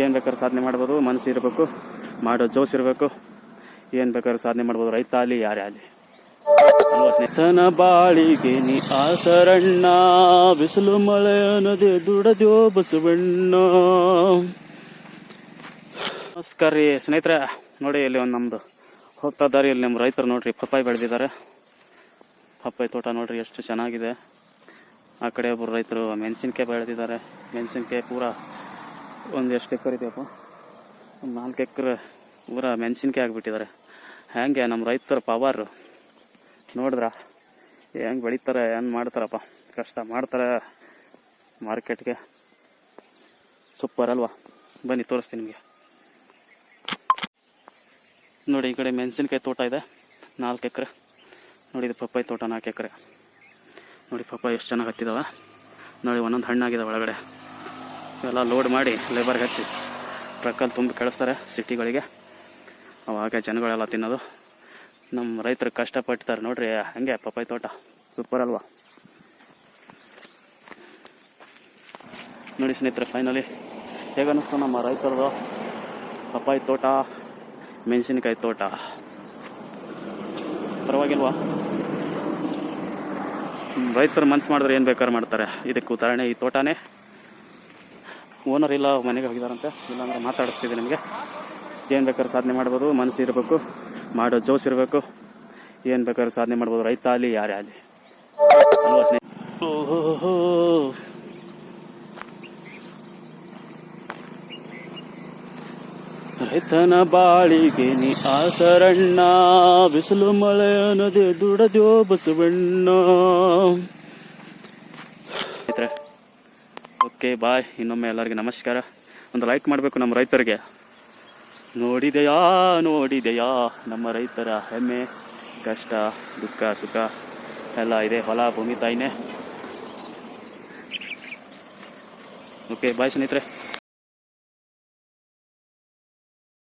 ಏನು ಬೇಕಾದ್ರೂ ಸಾಧನೆ ಮಾಡ್ಬೋದು, ಮನಸ್ಸು ಇರಬೇಕು, ಮಾಡೋ ಜೋಶ್ ಇರಬೇಕು. ಏನು ಬೇಕಾದ್ರೂ ಸಾಧನೆ ಮಾಡ್ಬೋದು, ರೈತ ಆಗಲಿ ಯಾರೇ ಆಗಲಿ. ಸ್ನೇಹಿತನ ಬಾಳಿಗೆ ನೀ ಆಸರಣ್ಣ, ಬಿಸಿಲು ಮಳೆ ಅನ್ನೋದೇ ದುಡದ್ಯೋ ಬಸವಣ್ಣ. ನಮಸ್ಕಾರ ರೀ ಸ್ನೇಹಿತರೆ. ನೋಡಿ ಇಲ್ಲಿ ಒಂದು ನಮ್ಮದು ಹೋಗ್ತಾ ದಾರಿಯಲ್ಲಿ ನಮ್ಮ ರೈತರು ನೋಡ್ರಿ ಪಪ್ಪಾಯಿ ಬೆಳೆದಿದ್ದಾರೆ. ಪಪ್ಪಾಯಿ ತೋಟ ನೋಡ್ರಿ ಎಷ್ಟು ಚೆನ್ನಾಗಿದೆ. ಆ ಕಡೆ ಒಬ್ಬರು ರೈತರು ಮೆಣಸಿನ್ಕಾಯಿ ಬೆಳೆದಿದ್ದಾರೆ. ಮೆಣಸಿನ್ಕಾಯಿ ಪೂರ ಒಂದು ಎಷ್ಟು ಎಕರೆ ಇದೆಯಪ್ಪ, ಒಂದು 4 ಎಕರೆ ಪೂರ ಮೆಣಸಿನ್ಕಾಯಿ ಆಗಿಬಿಟ್ಟಿದ್ದಾರೆ. ಹೇಗೆ ನಮ್ಮ ರೈತರ ಪವರ್ ನೋಡಿದ್ರ, ಹೆಂಗೆ ಬೆಳೀತಾರೆ, ಏನು ಮಾಡ್ತಾರಪ್ಪ, ಕಷ್ಟ ಮಾಡ್ತಾರೆ ಮಾರ್ಕೆಟ್ಗೆ. ಸೂಪರ್ ಅಲ್ವಾ? ಬನ್ನಿ ತೋರಿಸ್ತೀನಿ ನಿಮಗೆ. ನೋಡಿ ಈ ಕಡೆ ಮೆಣಸಿನ್ಕಾಯಿ ತೋಟ ಇದೆ 4 ಎಕರೆ. ನೋಡಿ ಇದು ಪಪ್ಪಾಯಿ ತೋಟ 4 ಎಕರೆ. ನೋಡಿ ಪಪ್ಪಾಯಿ ಎಷ್ಟು ಚೆನ್ನಾಗಿ ಹತ್ತಿದಾವೆ ನೋಡಿ. ಒಂದೊಂದು ಹಣ್ಣಾಗಿದೆ ಒಳಗಡೆ. ಎಲ್ಲ ಲೋಡ್ ಮಾಡಿ ಲೇಬರ್ಗೆ ಹಚ್ಚಿ ಟ್ರಕ್ಕಲ್ಲಿ ತುಂಬಿ ಕಳಿಸ್ತಾರೆ ಸಿಟಿಗಳಿಗೆ. ಅವಾಗ ಜನಗಳೆಲ್ಲ ತಿನ್ನೋದು. ನಮ್ಮ ರೈತರು ಕಷ್ಟಪಡ್ತಾರೆ ನೋಡ್ರಿ. ಹಂಗೆ ಪಪ್ಪಾಯಿ ತೋಟ ಸೂಪರ್ ಅಲ್ವಾ? ನೋಡಿ ಸ್ನೇಹಿತರೆ, ಫೈನಲಿ ಹೇಗೆ ಅನ್ನಿಸ್ತು ನಮ್ಮ ರೈತರದು ಪಪ್ಪಾಯಿ ತೋಟ, ಮೆಣಸಿನಕಾಯಿ ತೋಟ? ಪರವಾಗಿಲ್ವಾ? ರೈತರು ಮನ್ಸು ಮಾಡಿದ್ರೆ ಏನು ಬೇಕಾದ್ರೂ ಮಾಡ್ತಾರೆ. ಇದಕ್ಕೆ ಉದಾಹರಣೆ ಈ ತೋಟನೇ. ಓನರ್ ಇಲ್ಲ, ಮನೆಗೆ ಹೋಗಿದಾರಂತೆ. ಇಲ್ಲಾಂದರೆ ಮಾತಾಡಿಸ್ತಿದ್ದೆ ನಿಮಗೆ. ಏನು ಬೇಕಾದ್ರೂ ಸಾಧನೆ ಮಾಡ್ಬೋದು, ಮನಸ್ಸು ಇರಬೇಕು, ಮಾಡೋ ಜೋಶ್ ಇರಬೇಕು. ಏನು ಬೇಕಾದ್ರೂ ಸಾಧನೆ ಮಾಡ್ಬೋದು, ರೈತ ಆಗಲಿ ಯಾರೇ ಆಗಲಿ. ಅಲ್ವಾ ಸ್ನೇಹಿತರೆ? ಓಹೋ, ರೈತನ ಬಾಳಿಗೆ ನೀ ಆಸರಣ್ಣ, ಬಿಸಿಲು ಮಳೆ ಅನ್ನೋದೇ ದುಡದ್ಯೋ ಬಸವಣ್ಣ. Okay bye. ಇನ್ನೊಮ್ಮೆ ಎಲ್ಲರಿಗೆ ನಮಸ್ಕಾರ. ಒಂದು ಲೈಕ್ ಮಾಡಬೇಕು ನಮ್ಮ ರೈತರಿಗೆ. ನೋಡಿದೆಯಾ ನಮ್ಮ ರೈತರ ಹೆಮ್ಮೆ, ಕಷ್ಟ, ದುಃಖ, ಸುಖ ಎಲ್ಲ ಇದೆ. ಹೊಲ ಭೂಮಿ ತಾಯಿನೇ. ಓಕೆ ಬಾಯ್ ಸ್ನೇಹಿತರೆ.